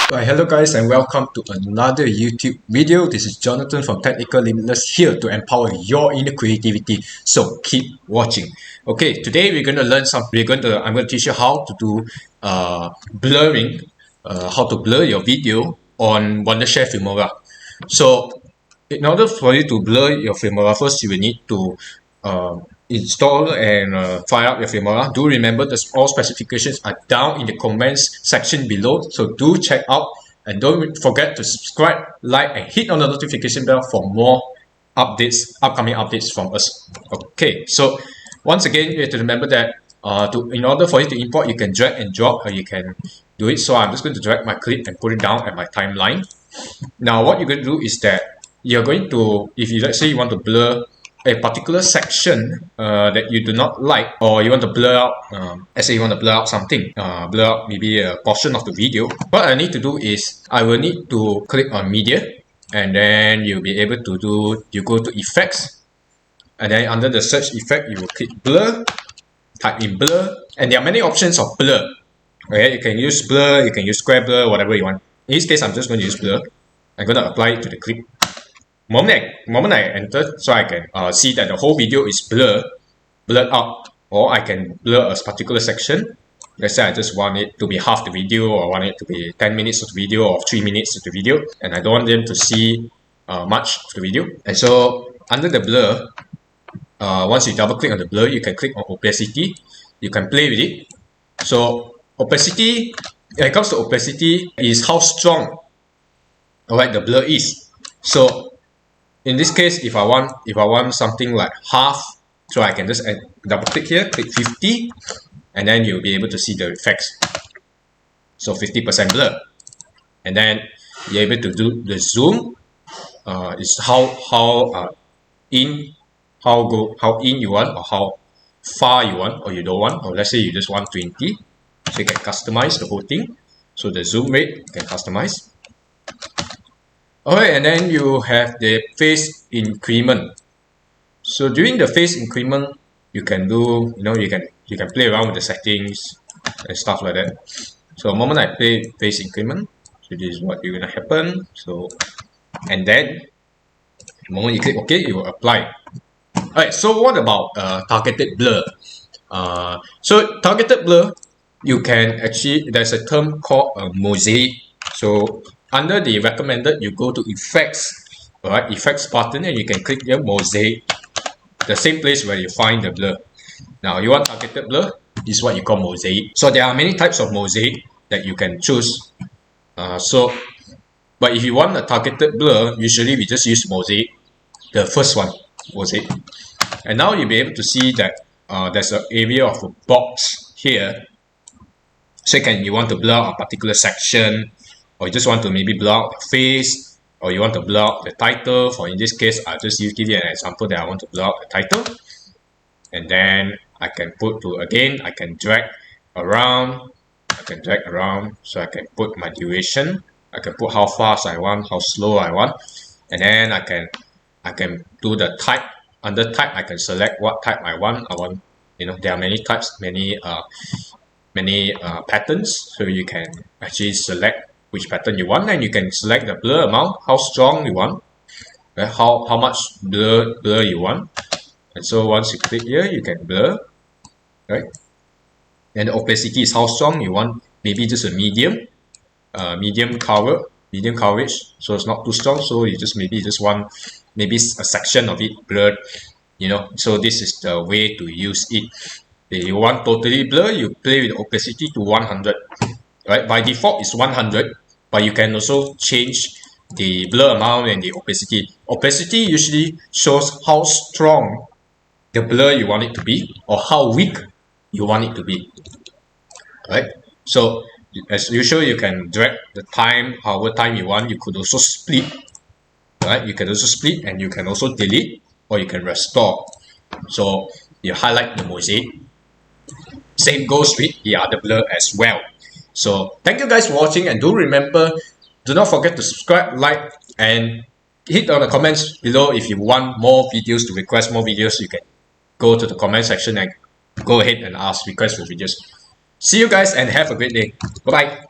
Hello guys and welcome to another YouTube video. This is Jonathan from Technical Limitless, here to empower your inner creativity. So keep watching. Okay, today we're going to learn something. I'm going to teach you how to do blurring, how to blur your video on Wondershare Filmora. So in order for you to blur your Filmora, first you will need to install and fire up your Filmora. Do remember that all specifications are down in the comments section below, so do check out, and don't forget to subscribe, like, and hit on the notification bell for more upcoming updates from us. Okay, so once again you have to remember that in order for you to import, you can drag and drop, or you can do it. So I'm just going to drag my clip and put it down at my timeline. Now what you're going to do is that you're going to, let's say you want to blur a particular section that you do not like, or you want to blur out, let's say you want to blur out something, blur out maybe a portion of the video. What I need to do is I will need to click on media, and then you'll be able to do, you go to effects, and then under the search effect you will click blur, type in blur, and there are many options of blur. Okay, you can use blur, you can use square blur, whatever you want. In this case I'm just going to use blur. I'm going to apply it to the clip. Moment I enter, so I can see that the whole video is blurred out, or I can blur a particular section. Let's say I just want it to be half the video, or want it to be 10 minutes of the video, or 3 minutes of the video, and I don't want them to see much of the video. And so under the blur, once you double click on the blur, you can click on opacity. You can play with it. So opacity, when it comes to opacity, is how strong, alright, the blur is. So in this case, if I want something like half, so I can just double click here, click 50, and then you'll be able to see the effects. So 50% blur, and then you're able to do the zoom. Is how in you want, or how far you want, or you don't want, or let's say you just want 20, so you can customize the whole thing. So the zoom rate you can customize. Alright, and then you have the phase increment. So during the phase increment, you can do, you can play around with the settings and stuff like that. So the moment I play phase increment, so this is what is gonna happen. So, and then the moment you click OK, it will apply. Alright, so what about targeted blur? So targeted blur, you can actually, there's a term called a mosaic. So under the recommended, you go to effects, alright, effects button, and you can click here mosaic, the same place where you find the blur. Now you want targeted blur, this is what you call mosaic. So there are many types of mosaic that you can choose. But if you want a targeted blur, usually we just use mosaic, the first one, mosaic. And now you'll be able to see that there's an area of a box here. Second, you want to blur out a particular section, or you just want to maybe blur out the face, or you want to blur out the title. For in this case, I'll just give you an example that I want to blur out the title. And then I can I can drag around, so I can put my duration, I can put how fast I want, how slow I want, and then I can do the type. Under type, I can select what type I want. There are many types, many patterns, so you can actually select which pattern you want, and you can select the blur amount, how strong you want, right? how much blur you want. And so once you click here, you can blur, right? And the opacity is how strong you want, maybe just a medium coverage, so it's not too strong, so you just want maybe a section of it blurred, so this is the way to use it. If you want totally blur, you play with opacity to 100. Right, by default it's 100, but you can also change the blur amount and the opacity. Opacity usually shows how strong the blur you want it to be, or how weak you want it to be. Right, so as usual, you can drag the time, however time you want. You could also split, right? You can also split, and you can also delete, or you can restore. So you highlight the mosaic. Same goes with the other blur as well. So thank you guys for watching, and do not forget to subscribe, like, and hit on the comments below if you want more videos. To request more videos, you can go to the comment section and go ahead and request for videos. See you guys and have a great day. Bye bye.